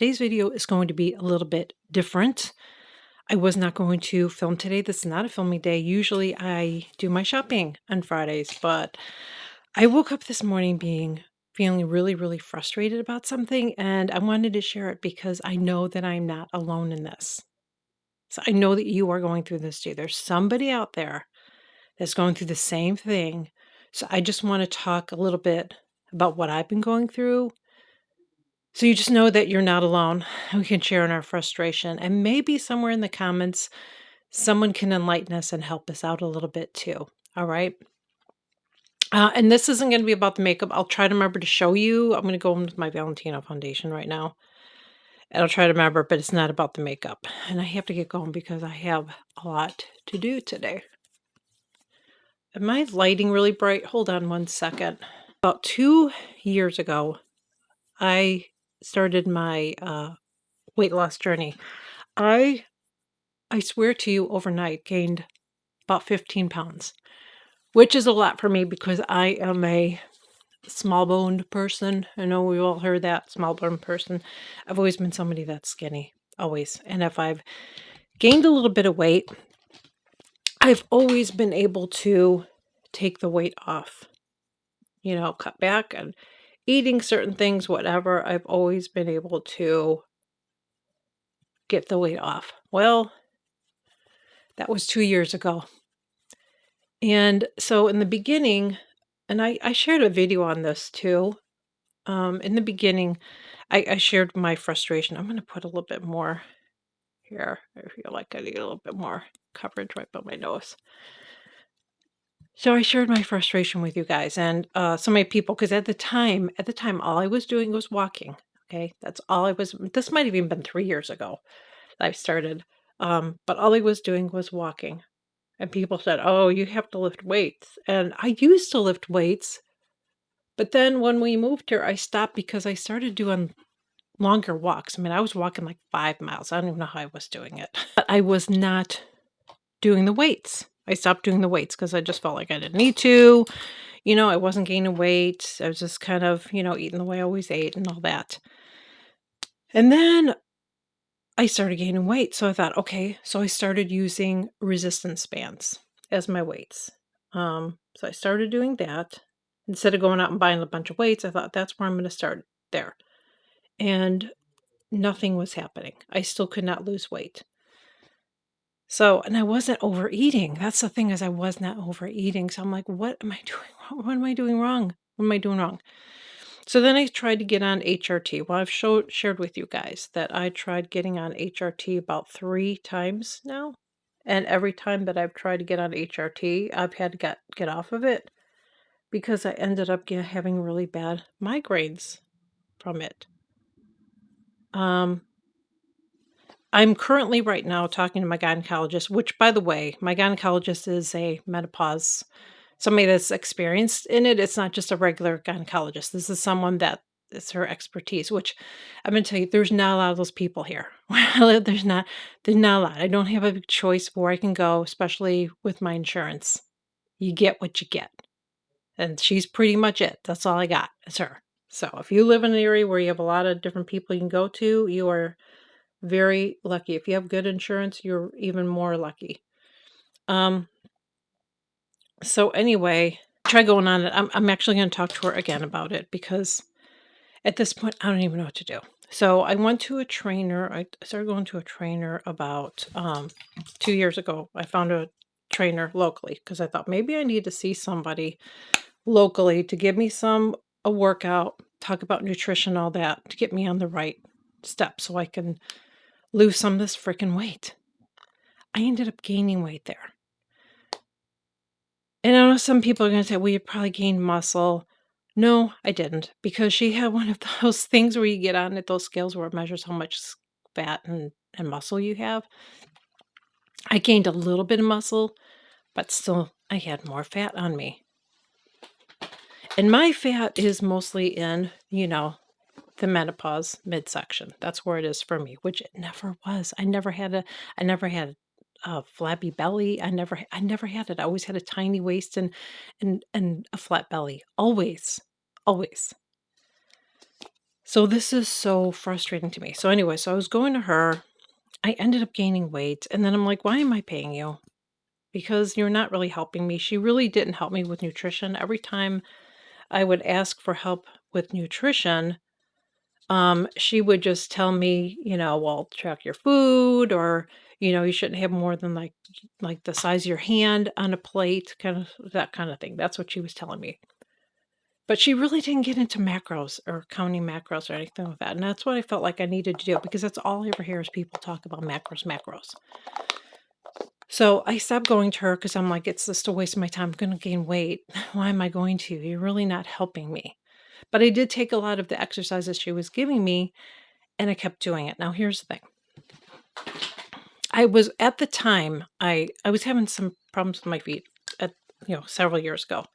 Today's video is going to be a little bit different. I was not going to film today. This is not a filming day. Usually I do my shopping on Fridays, but I woke up this morning feeling really, really frustrated about something, and I wanted to share it because I know that I'm not alone in this. So I know that you are going through this too. There's somebody out there that's going through the same thing. So I just want to talk a little bit about what I've been going through. So you just know that you're not alone. We can share in our frustration. And maybe somewhere in the comments, someone can enlighten us and help us out a little bit too. All right. And this isn't going to be about the makeup. I'll try to remember to show you. I'm going to go in with my Valentino foundation right now. And I'll try to remember, but it's not about the makeup. And I have to get going because I have a lot to do today. Am I lighting really bright? Hold on one second. About 2 years ago, I started my weight loss journey. I swear to you, overnight gained about 15 pounds, which is a lot for me because I am a small boned person. I know we all heard that, small boned person. I've always been somebody that's skinny, always. And if I've gained a little bit of weight, I've always been able to take the weight off, cut back and eating certain things, whatever. I've always been able to get the weight off. Well, that was 2 years ago. And so in the beginning, and I shared a video on this too. In the beginning, I shared my frustration. I'm going to put a little bit more here. I feel like I need a little bit more coverage right by my nose. So I shared my frustration with you guys and so many people, because at the time, all I was doing was walking. Okay, that's all I was. This might have even been 3 years ago that I started, but all I was doing was walking. And people said, "Oh, you have to lift weights." And I used to lift weights, but then when we moved here, I stopped because I started doing longer walks. I mean, I was walking like 5 miles. I don't even know how I was doing it. But I was not doing the weights. I stopped doing the weights because I just felt like I didn't need to. I wasn't gaining weight. I was just kind of, eating the way I always ate and all that. And then I started gaining weight. So I thought, okay, so I started using resistance bands as my weights. So I started doing that. Instead of going out and buying a bunch of weights, I thought that's where I'm going to start there. And nothing was happening. I still could not lose weight. So, and I wasn't overeating. That's the thing, is I was not overeating. So I'm like, what am I doing wrong? What am I doing wrong? What am I doing wrong? So then I tried to get on HRT. Well, I've shared with you guys that I tried getting on HRT about 3 times now. And every time that I've tried to get on HRT, I've had to get off of it because I ended up having really bad migraines from it. I'm currently right now talking to my gynecologist, which, by the way, my gynecologist is a menopause, somebody that's experienced in it. It's not just a regular gynecologist. This is someone that it's her expertise, which I'm going to tell you, there's not a lot of those people here. There's not a lot. I don't have a big choice where I can go, especially with my insurance. You get what you get. And she's pretty much it. That's all I got. It's her. So if you live in an area where you have a lot of different people you can go to, you are very lucky. If you have good insurance, you're even more lucky. So anyway, try going on it. I'm actually going to talk to her again about it because at this point, I don't even know what to do. So I went to a trainer. I started going to a trainer about 2 years ago. I found a trainer locally because I thought maybe I need to see somebody locally to give me a workout, talk about nutrition, all that, to get me on the right step so I can lose some of this freaking weight. I ended up gaining weight there. And I know some people are going to say, well, you probably gained muscle. No, I didn't, because she had one of those things where you get on at those scales where it measures how much fat and muscle you have. I gained a little bit of muscle, but still I had more fat on me. And my fat is mostly in, the menopause midsection. That's where it is for me, which it never was. I never had a flabby belly. I never had it. I always had a tiny waist and a flat belly. Always. Always. So this is so frustrating to me. So anyway, so I was going to her. I ended up gaining weight, and then I'm like, "Why am I paying you? Because you're not really helping me." She really didn't help me with nutrition. Every time I would ask for help with nutrition, she would just tell me, "Well, track your food," or, "You shouldn't have more than like the size of your hand on a plate," kind of that kind of thing. That's what she was telling me. But she really didn't get into macros or counting macros or anything like that. And that's what I felt like I needed to do because that's all I ever hear is people talk about macros, macros. So I stopped going to her because I'm like, it's just a waste of my time. I'm going to gain weight. Why am I going to? You're really not helping me. But I did take a lot of the exercises she was giving me and I kept doing it. Now, here's the thing. I was at the time, I was having some problems with my feet at, several years ago.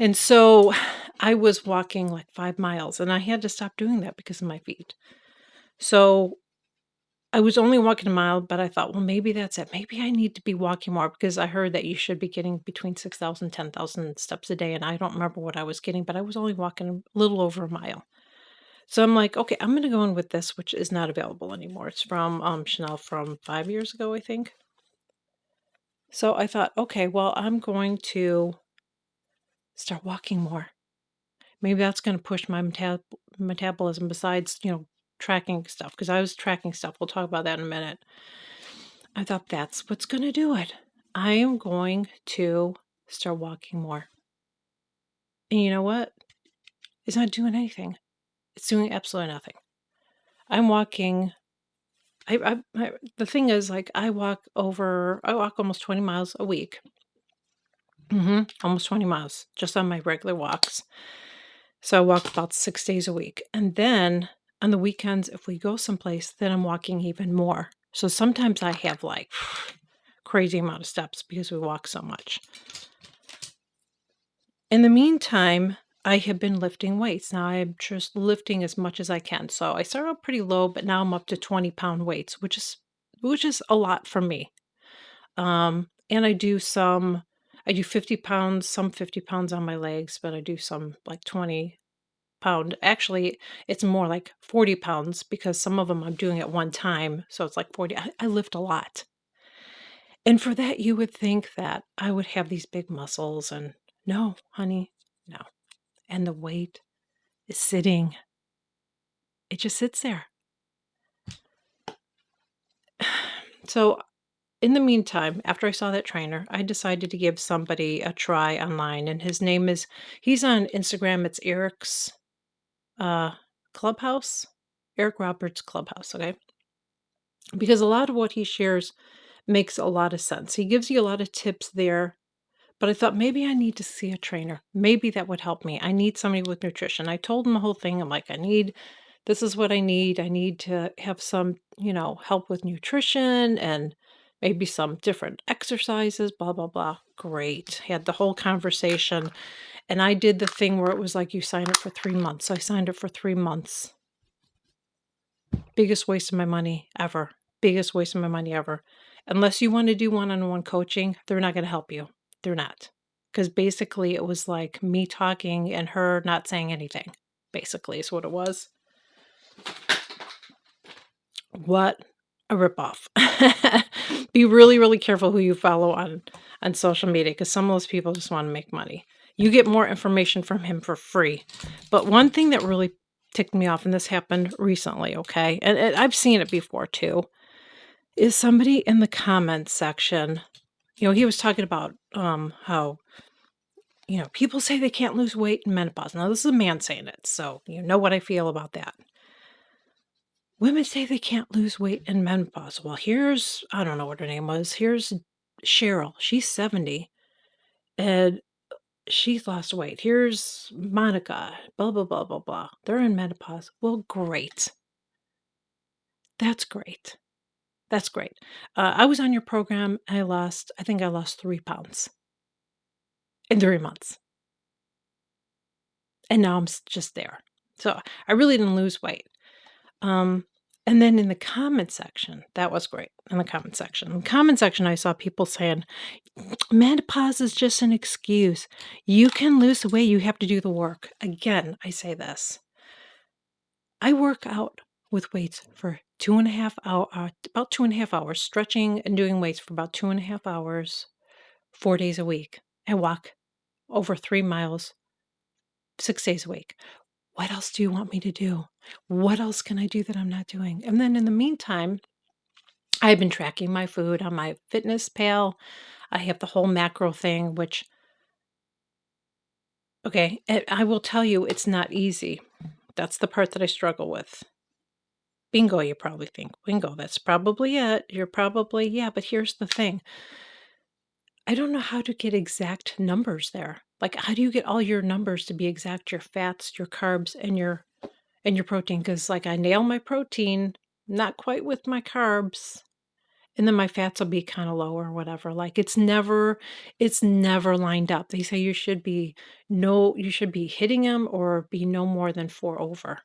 And so I was walking like 5 miles and I had to stop doing that because of my feet. So I was only walking a mile, but I thought, well, maybe that's it. Maybe I need to be walking more because I heard that you should be getting between 6,000, 10,000 steps a day. And I don't remember what I was getting, but I was only walking a little over a mile. So I'm like, okay, I'm going to go in with this, which is not available anymore. It's from Chanel from 5 years ago, I think. So I thought, okay, well, I'm going to start walking more. Maybe that's going to push my metabolism besides, tracking stuff, because I was tracking stuff. We'll talk about that in a minute. I thought that's what's going to do it. I am going to start walking more. And you know what? It's not doing anything. It's doing absolutely nothing. I'm walking. The thing is, like, I walk almost 20 miles a week. Almost 20 miles just on my regular walks. So I walk about 6 days a week. And then on the weekends, if we go someplace, then I'm walking even more. So sometimes I have like crazy amount of steps because we walk so much. In the meantime, I have been lifting weights. Now I'm just lifting as much as I can. So I started out pretty low, but now I'm up to 20-pound weights, which is a lot for me. And I do 50 pounds, some 50 pounds on my legs, but I do some like 20-pound. Actually, it's more like 40 pounds because some of them I'm doing at one time. So it's like 40. I lift a lot. And for that, you would think that I would have these big muscles. And no, honey, no. And the weight is sitting. It just sits there. So in the meantime, after I saw that trainer, I decided to give somebody a try online. And he's on Instagram. It's Eric's Clubhouse, Eric Roberts Clubhouse. Okay. Because a lot of what he shares makes a lot of sense. He gives you a lot of tips there, but I thought maybe I need to see a trainer. Maybe that would help me. I need somebody with nutrition. I told him the whole thing. I'm like, this is what I need. I need to have some, help with nutrition and maybe some different exercises, blah, blah, blah. Great. Had the whole conversation. And I did the thing where it was like you sign up for 3 months. So I signed up for 3 months. Biggest waste of my money ever. Biggest waste of my money ever. Unless you want to do one-on-one coaching, they're not going to help you. They're not. Because basically it was like me talking and her not saying anything. Basically is what it was. What a ripoff. Be really, really careful who you follow on social media because some of those people just want to make money. You get more information from him for free. But one thing that really ticked me off, and this happened recently, okay, and I've seen it before too, is somebody in the comments section, he was talking about how, people say they can't lose weight in menopause. Now, this is a man saying it, so you know what I feel about that. Women say they can't lose weight in menopause. Well, I don't know what her name was. Here's Cheryl. She's 70 and she's lost weight. Here's Monica, blah, blah, blah, blah, blah. They're in menopause. Well, great. That's great. That's great. I was on your program. I think I lost 3 pounds in 3 months. And now I'm just there. So I really didn't lose weight. And then in the comment section, that was great. In the comment section, I saw people saying, menopause is just an excuse. You can lose the weight. You have to do the work. Again, I say this. I work out with weights for 2.5 hour, about 2.5 hours, stretching and doing weights for about 2.5 hours, 4 days a week. I walk over 3 miles, 6 days a week. What else do you want me to do? What else can I do that I'm not doing? And then in the meantime, I've been tracking my food on my fitness pal. I have the whole macro thing, which, okay, I will tell you it's not easy. That's the part that I struggle with. Bingo, you probably think. Bingo, that's probably it. You're probably, yeah, but here's the thing. I don't know how to get exact numbers there. Like, how do you get all your numbers to be exact, your fats, your carbs, and your protein? Because like I nail my protein, not quite with my carbs. And then my fats will be kind of low or whatever. Like it's never lined up. They say you should be hitting them or be no more than 4 over.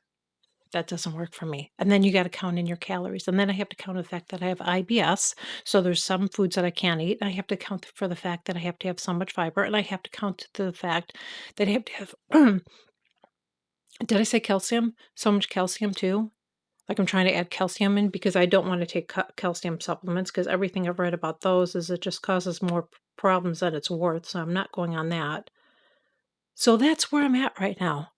That doesn't work for me. And then you got to count in your calories. And then I have to count the fact that I have IBS. So there's some foods that I can't eat. I have to count for the fact that I have to have so much fiber. And I have to count the fact that I have to have, did I say calcium? So much calcium too. Like I'm trying to add calcium in because I don't want to take calcium supplements because everything I've read about those is it just causes more problems than it's worth. So I'm not going on that. So that's where I'm at right now.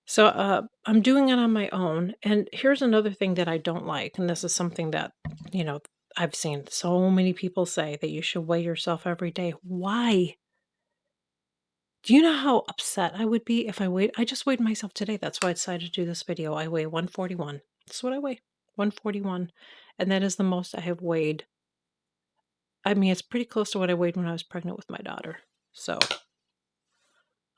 So I'm doing it on my own. And here's another thing that I don't like. And this is something that, you know, I've seen so many people say that you should weigh yourself every day. Why? Do you know how upset I would be if I just weighed myself today. That's why I decided to do this video. I weigh 141. That's what I weigh. 141. And that is the most I have weighed. I mean, it's pretty close to what I weighed when I was pregnant with my daughter. So,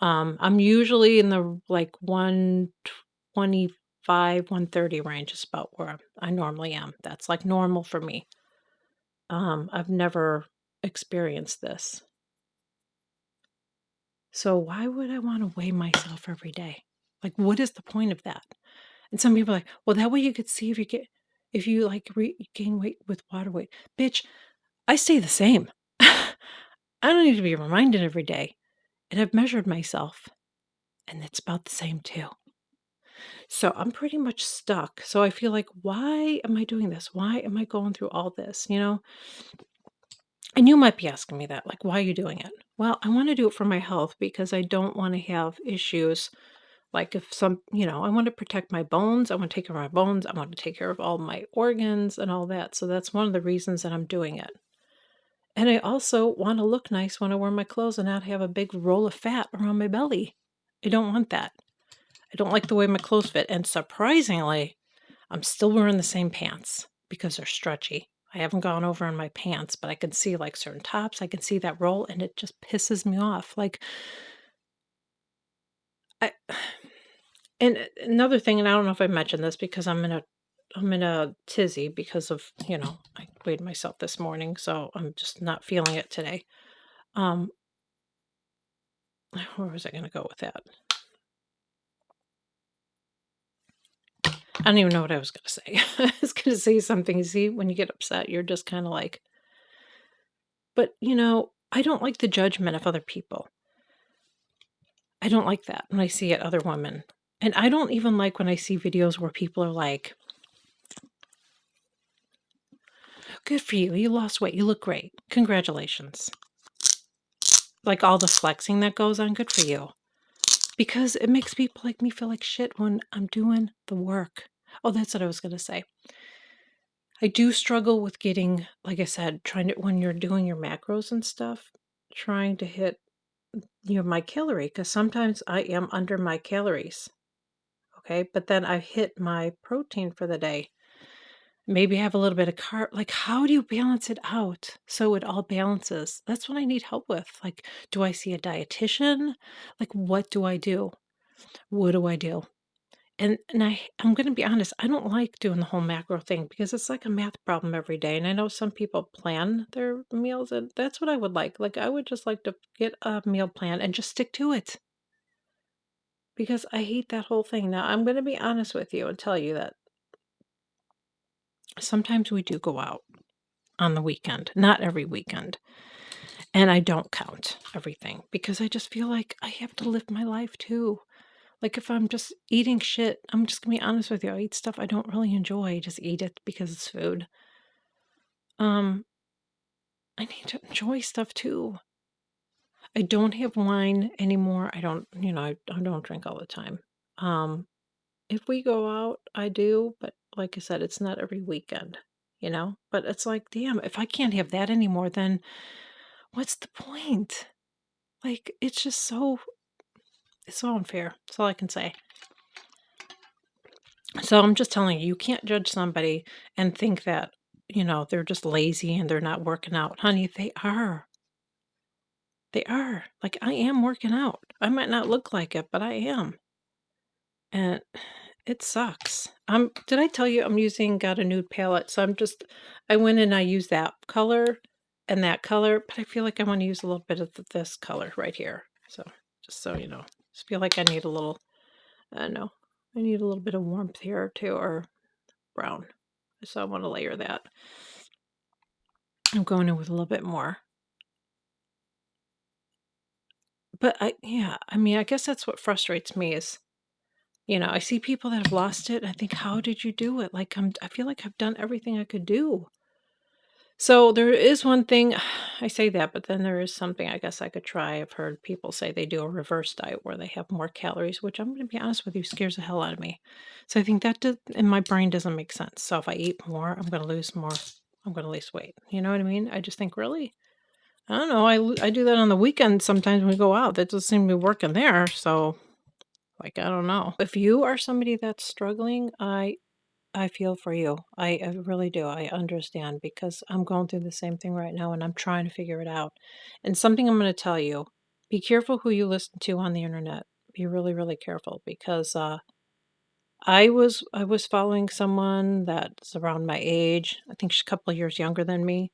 I'm usually in the like 125, 130 range is about where I normally am. That's like normal for me. I've never experienced this. So why would I want to weigh myself every day? Like, what is the point of that? And some people are like, well, that way you could see if you like gain weight with water weight. Bitch, I stay the same. I don't need to be reminded every day. And I've measured myself, and it's about the same too. So I'm pretty much stuck. So I feel like, why am I doing this? Why am I going through all this? You know? And you might be asking me that, like, why are you doing it? Well, I want to do it for my health because I don't want to have issues. Like if I want to protect my bones, I want to take care of my bones, I want to take care of all my organs and all that. So that's one of the reasons that I'm doing it. And I also want to look nice when I wear my clothes and not have a big roll of fat around my belly. I don't want that. I don't like the way my clothes fit. And surprisingly, I'm still wearing the same pants because they're stretchy. I haven't gone over in my pants, but I can see like certain tops. I can see that roll and it just pisses me off. Like I and another thing, and I don't know if I mentioned this because I'm in a tizzy because of, I weighed myself this morning, so I'm just not feeling it today. Um, where was I going to go with that? I don't even know what I was going to say. I was going to say something. See, when you get upset, you're just kind of like, but I don't like the judgment of other people. I don't like that when I see it other women. And I don't even like when I see videos where people are like, good for you. You lost weight. You look great. Congratulations. Like all the flexing that goes on, good for you. Because it makes people like me feel like shit when I'm doing the work. Oh, that's what I was going to say. I do struggle with getting, like I said, when you're doing your macros and stuff, trying to hit, my calorie, because sometimes I am under my calories. Okay. But then I hit my protein for the day. Maybe have a little bit of carb. Like, how do you balance it out so it all balances? That's what I need help with. Like, do I see a dietitian? Like, what do I do? What do I do? And I'm gonna be honest, I don't like doing the whole macro thing because it's like a math problem every day. And I know some people plan their meals, and that's what I would like. Like, I would just like to get a meal plan and just stick to it because I hate that whole thing. Now, I'm gonna be honest with you and tell you that sometimes we do go out on the weekend, not every weekend. And I don't count everything because I just feel like I have to live my life too. Like, if I'm just eating shit, I'm just gonna be honest with you, I eat stuff I don't really enjoy, just eat it because it's food. Um, I need to enjoy stuff too. I don't have wine anymore. I don't, I don't drink all the time. Um, if we go out, I do, but like I said, it's not every weekend, But it's like, damn, if I can't have that anymore, then what's the point? Like, it's so unfair. That's all I can say. So I'm just telling you, you can't judge somebody and think that, they're just lazy and they're not working out. Honey, they are. They are. Like, I am working out. I might not look like it, but I am. And it sucks. Did I tell you I'm using got a nude palette? So I went and I used that color and that color, but I feel like I want to use a little bit of this color right here. So just so you know, just feel like I need a little, I don't know, I need a little bit of warmth here too, or brown. So I want to layer that. I'm going in with a little bit more. But I mean, I guess that's what frustrates me is, I see people that have lost it. I think, how did you do it? Like, I feel like I've done everything I could do. So there is one thing, I say that, but then there is something I guess I could try. I've heard people say they do a reverse diet where they have more calories, which I'm going to be honest with you, scares the hell out of me. So I think that in my brain doesn't make sense. So if I eat more, I'm going to lose more. I'm going to lose weight. You know what I mean? I just think, really? I don't know. I do that on the weekends sometimes when we go out. That doesn't seem to be working there. So, like, I don't know. If you are somebody that's struggling, I feel for you. I really do. I understand because I'm going through the same thing right now and I'm trying to figure it out. And something I'm going to tell you, be careful who you listen to on the internet. Be really, really careful because I was following someone that's around my age. I think she's a couple of years younger than me.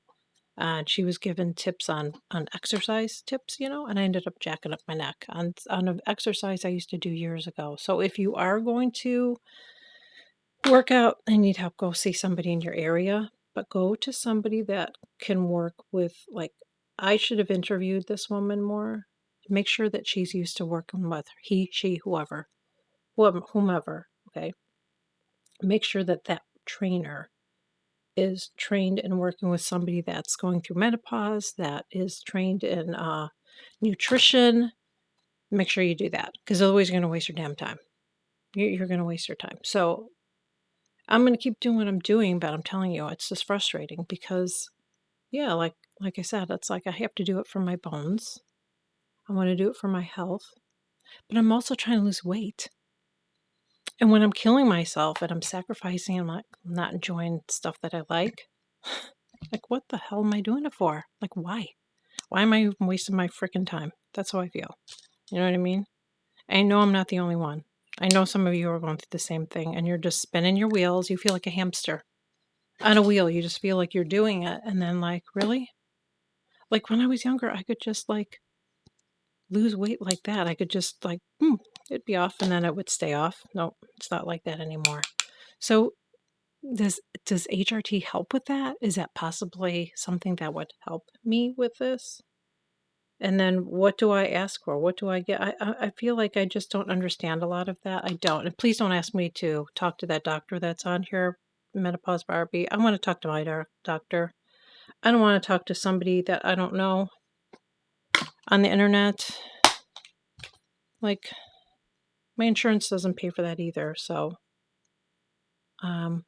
And she was given tips on exercise tips, and I ended up jacking up my neck on an exercise I used to do years ago. So if you are going to work out and need help, go see somebody in your area, but go to somebody that can work with, like, I should have interviewed this woman more. Make sure that she's used to working with he, she, whomever, okay? Make sure that that trainer is trained in working with somebody that's going through menopause, that is trained in nutrition. Make sure you do that because otherwise you're going to waste your damn time. You're going to waste your time. So I'm going to keep doing what I'm doing, but I'm telling you, it's just frustrating because, yeah, like I said, it's like I have to do it for my bones. I want to do it for my health, but I'm also trying to lose weight. And when I'm killing myself and I'm sacrificing, I'm not enjoying stuff that I like, what the hell am I doing it for? Like, why? Why am I even wasting my freaking time? That's how I feel. You know what I mean? I know I'm not the only one. I know some of you are going through the same thing and you're just spinning your wheels. You feel like a hamster on a wheel. You just feel like you're doing it. And then, like, really? Like, when I was younger, I could just, like, lose weight like that. I could just, like, it'd be off and then it would stay off. No, it's not like that anymore. So, does HRT help with that? Is that possibly something that would help me with this? And then what do I ask for? What do I get? I feel like I just don't understand a lot of that. I don't. And please don't ask me to talk to that doctor that's on here, Menopause Barbie. I want to talk to my doctor. I don't want to talk to somebody that I don't know on the internet. Like, my insurance doesn't pay for that either. So, I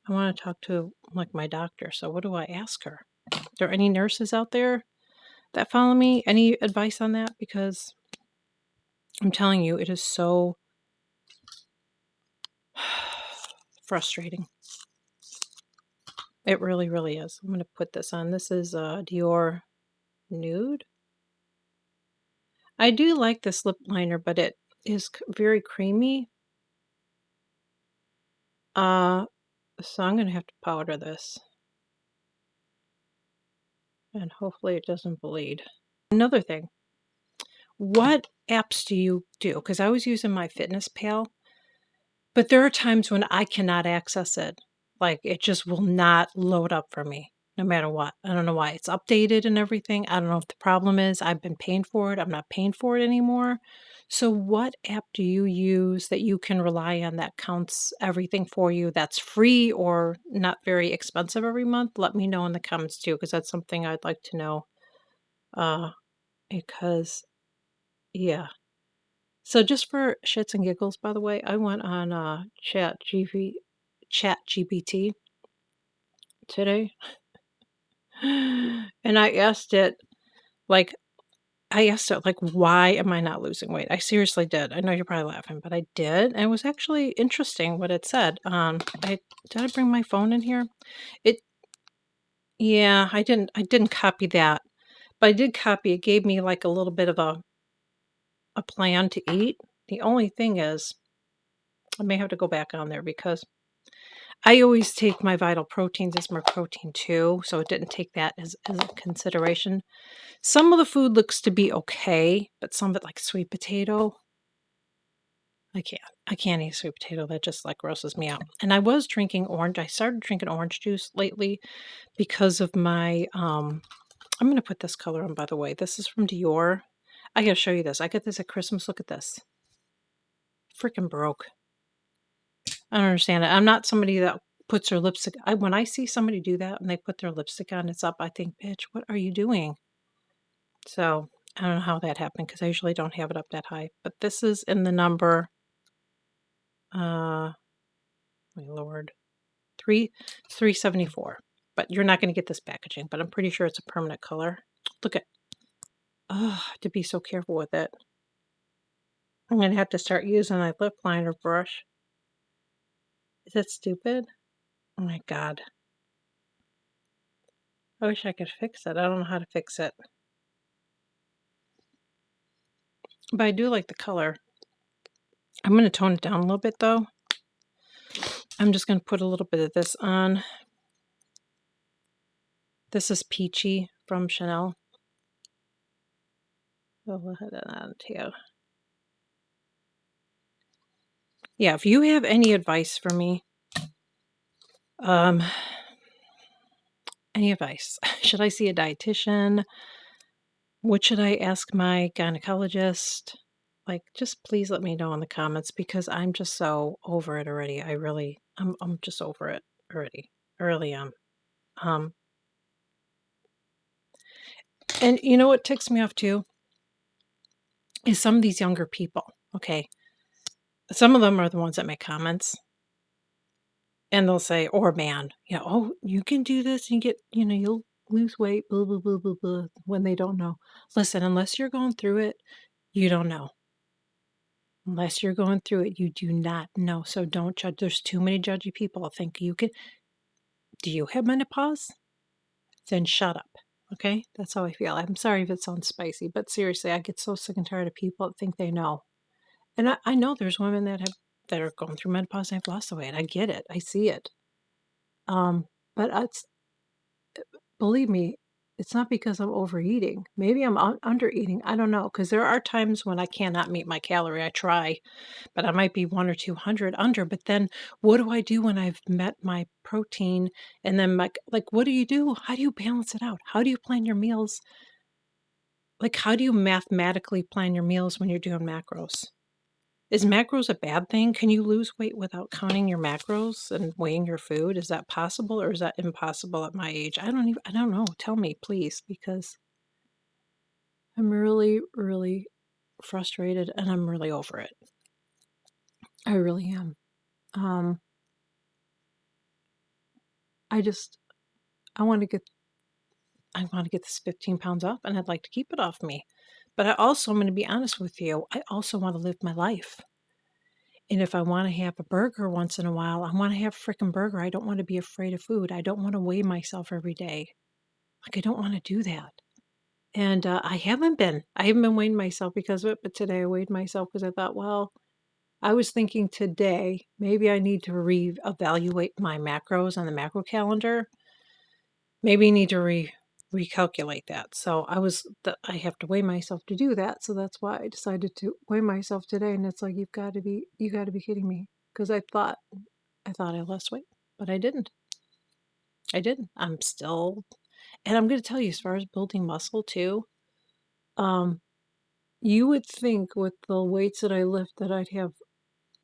want to talk to, like, my doctor. So what do I ask her? Are there any nurses out there that follow me? Any advice on that? Because I'm telling you, it is so frustrating. It really, really is. I'm going to put this on. This is Dior Nude. I do like this lip liner, but it is very creamy. So I'm going to have to powder this. And hopefully it doesn't bleed. Another thing, what apps do you do? Because I was using my Fitness Pal, but there are times when I cannot access it. Like, it just will not load up for me, no matter what. I don't know why. It's updated and everything. I don't know if the problem is I've been paying for it. I'm not paying for it anymore. So what app do you use that you can rely on that counts everything for you that's free or not very expensive every month? Let me know in the comments too, because that's something I'd like to know. Uh, because yeah. So just for shits and giggles, by the way, I went on Chat GPT today, and like I asked it, like, why am I not losing weight? I seriously did. I know you're probably laughing, but I did, and it was actually interesting what it said. Did I bring my phone in here? It Yeah, I didn't copy that, but I did copy it gave me, like, a little bit of a plan to eat. The only thing is, I may have to go back on there because I always take my Vital Proteins as my protein too, so it didn't take that as a consideration. Some of the food looks to be okay, but some of it, like sweet potato, I can't. I can't eat sweet potato, that just, like, grosses me out. And I started drinking orange juice lately because of my, I'm gonna put this color on, by the way. This is from Dior. I gotta show you this. I got this at Christmas. Look at this. Freaking broke. I don't understand it. I'm not somebody that puts their lipstick when I see somebody do that and they put their lipstick on, it's up, I think, "Bitch, what are you doing?" So, I don't know how that happened because I usually don't have it up that high. But this is in the number, uh, my lord, 374. But you're not gonna get this packaging, but I'm pretty sure it's a permanent color. Look at Oh, I have to be so careful with it. I'm gonna have to start using my lip liner brush. Is that stupid? Oh my god. I wish I could fix it. I don't know how to fix it. But I do like the color. I'm gonna tone it down a little bit though. I'm just gonna put a little bit of this on. This is Peachy from Chanel. I'll put that on too. Yeah, if you have any advice for me, um, any advice? Should I see a dietitian? What should I ask my gynecologist? Like, just please let me know in the comments because I'm just so over it already. I'm just over it already. I really am. Um, and you know what ticks me off too is some of these younger people. Okay, some of them are the ones that make comments, and they'll say, "Or man, yeah, oh, you can do this, and you'll lose weight." Blah blah blah blah blah. When they don't know, listen, unless you're going through it, you don't know. Unless you're going through it, you do not know. So don't judge. There's too many judgy people. I think you can. Do you have menopause? Then shut up. Okay? That's how I feel. I'm sorry if it sounds spicy, but seriously, I get so sick and tired of people that think they know. And I know there's women that are going through menopause and have lost the weight. I get it. I see it. But it's believe me, it's not because I'm overeating. Maybe I'm undereating. I don't know. Because there are times when I cannot meet my calorie. I try, but I might be 1 or 200 under. But then what do I do when I've met my protein? And then like, what do you do? How do you balance it out? How do you plan your meals? Like, how do you mathematically plan your meals when you're doing macros? Is macros a bad thing? Can you lose weight without counting your macros and weighing your food? Is that possible or is that impossible at my age? I don't know. Tell me, please, because I'm really, really frustrated and I'm really over it. I really am. Um, I just I want to get this 15 pounds off and I'd like to keep it off me. But I'm going to be honest with you, I also want to live my life. And if I want to have a burger once in a while, I want to have a freaking burger. I don't want to be afraid of food. I don't want to weigh myself every day. Like, I don't want to do that. And I haven't been. I haven't been weighing myself because of it. But today I weighed myself because I thought, well, I was thinking today maybe I need to reevaluate my macros on the macro calendar. Maybe I need to recalculate that. So I have to weigh myself to do that. So that's why I decided to weigh myself today. And it's like you got to be kidding me because I thought I lost weight, but I didn't. I didn't. I'm still, and I'm going to tell you, as far as building muscle too, um, You would think with the weights that I lift that I'd have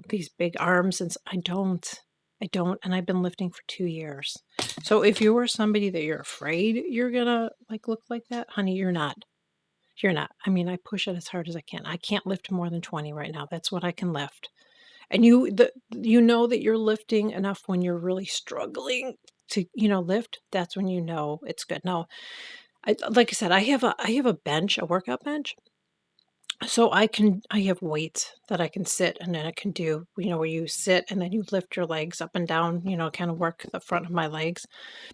these big arms, and I don't. I don't, and I've been lifting for 2 years. So if you are somebody that you're afraid you're gonna, like, look like that, honey, you're not. You're not. I mean, I push it as hard as I can. I can't lift more than 20 right now. That's what I can lift. And you know that you're lifting enough when you're really struggling to, lift. That's when you know it's good. Now, like I said, I have a bench, a workout bench. So I have weights that I can sit and then I can do, where you sit and then you lift your legs up and down, kind of work the front of my legs.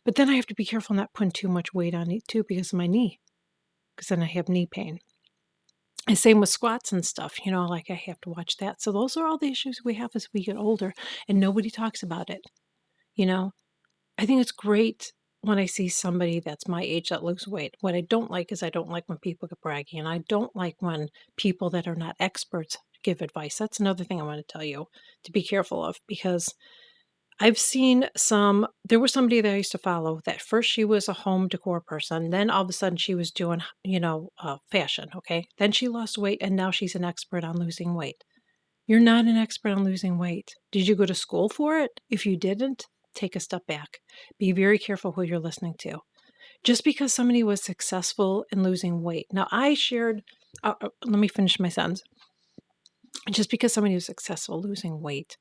But then I have to be careful not putting too much weight on it too because of my knee, because then I have knee pain. And same with squats and stuff, like I have to watch that. So those are all the issues we have as we get older and nobody talks about it, you know? I think it's great when I see somebody that's my age that loses weight. What I don't like is I don't like when people get braggy, and I don't like when people that are not experts give advice. That's another thing I want to tell you to be careful of because I've seen there was somebody that I used to follow that first she was a home decor person, then all of a sudden she was doing, fashion, okay? Then she lost weight and now she's an expert on losing weight. You're not an expert on losing weight. Did you go to school for it? If you didn't, take a step back. Be very careful who you're listening to. Just because somebody was successful in losing weight. Now, I shared, let me finish my sentence. Just because somebody was successful losing weight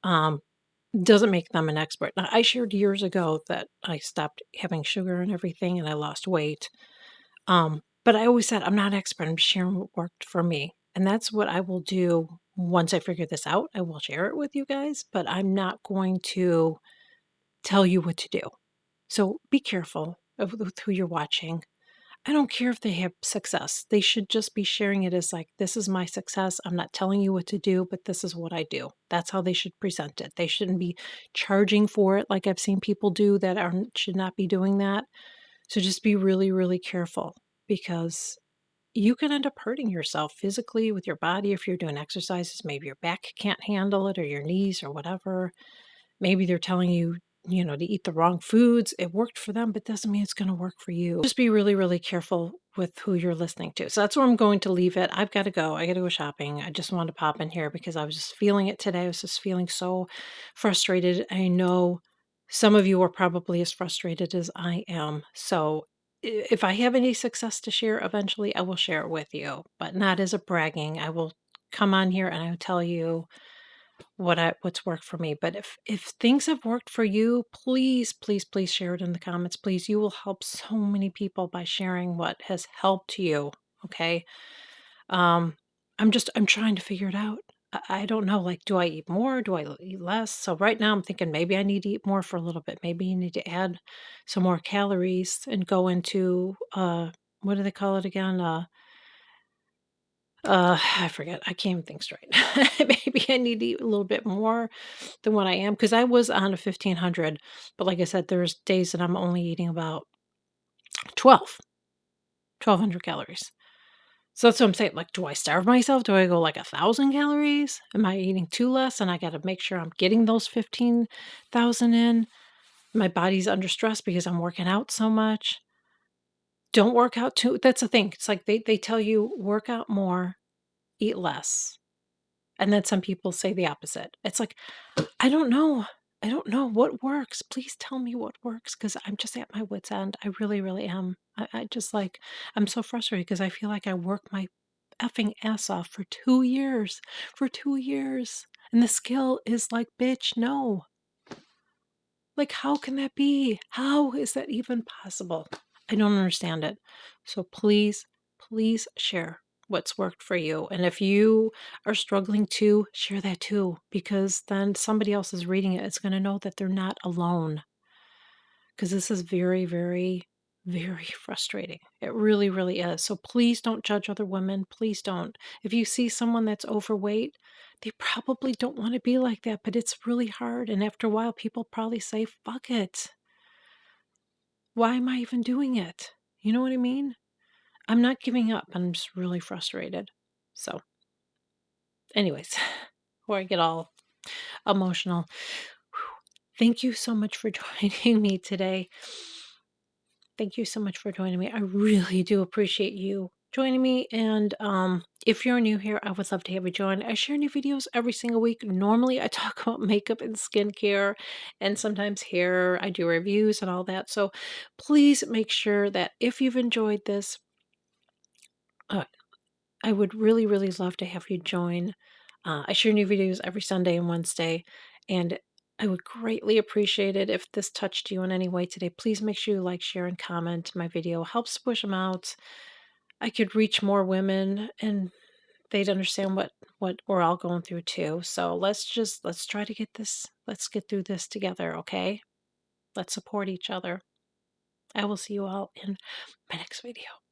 um, doesn't make them an expert. Now, I shared years ago that I stopped having sugar and everything and I lost weight. But I always said, I'm not an expert. I'm sharing what worked for me. And that's what I will do once I figure this out. I will share it with you guys, but I'm not going to tell you what to do. So be careful of with who you're watching. I don't care if they have success. They should just be sharing it as like, this is my success. I'm not telling you what to do, but this is what I do. That's how they should present it. They shouldn't be charging for it like I've seen people do that should not be doing that. So just be really, really careful because you can end up hurting yourself physically with your body if you're doing exercises. Maybe your back can't handle it or your knees or whatever. Maybe they're telling you, to eat the wrong foods. It worked for them, but doesn't mean it's going to work for you. Just be really, really careful with who you're listening to. So that's where I'm going to leave it. I've got to go. I got to go shopping. I just wanted to pop in here because I was just feeling it today. I was just feeling so frustrated. I know some of you are probably as frustrated as I am. So if I have any success to share eventually, I will share it with you, but not as a bragging. I will come on here and I will tell you what's worked for me. But if things have worked for you, please, please, please share it in the comments. Please, you will help so many people by sharing what has helped you. Okay. Um, I'm trying to figure it out. I don't know. Like, do I eat more? Do I eat less? So right now I'm thinking maybe I need to eat more for a little bit. Maybe you need to add some more calories and go into what do they call it again? I forget. I can't even think straight. Maybe I need to eat a little bit more than what I am because I was on a 1500, but like I said, there's days that I'm only eating about 12, 1200 calories. So that's what I'm saying. Like, do I starve myself? Do I go like 1,000 calories? Am I eating too less? And I got to make sure I'm getting those 15,000 in. My body's under stress because I'm working out so much. Don't work out too. That's the thing. It's like they tell you work out more, eat less. And then some people say the opposite. It's like, I don't know. I don't know what works. Please tell me what works because I'm just at my wit's end. I really, really am. I just like, I'm so frustrated because I feel like I worked my effing ass off for 2 years. For 2 years. And the skill is like, bitch, no. Like, how can that be? How is that even possible? I don't understand it. So please, please share what's worked for you. And if you are struggling too, share that too, because then somebody else is reading it. It's going to know that they're not alone. Because this is very, very, very frustrating. It really, really is. So please don't judge other women. Please don't. If you see someone that's overweight, they probably don't want to be like that, but it's really hard. And after a while, people probably say, fuck it. Why am I even doing it? You know what I mean? I'm not giving up. I'm just really frustrated. So, anyways, before I get all emotional, thank you so much for joining me today. Thank you so much for joining me. I really do appreciate you joining me. And if you're new here, I would love to have you join. I share new videos every single week. Normally, I talk about makeup and skincare and sometimes hair. I do reviews and all that. So please make sure that if you've enjoyed this, uh, I would really, really love to have you join. I share new videos every Sunday and Wednesday, and I would greatly appreciate it if this touched you in any way today. Please make sure you like, share, and comment my video. Helps push them out. I could reach more women, and they'd understand what we're all going through too. So let's try to get this. Let's get through this together, okay? Let's support each other. I will see you all in my next video.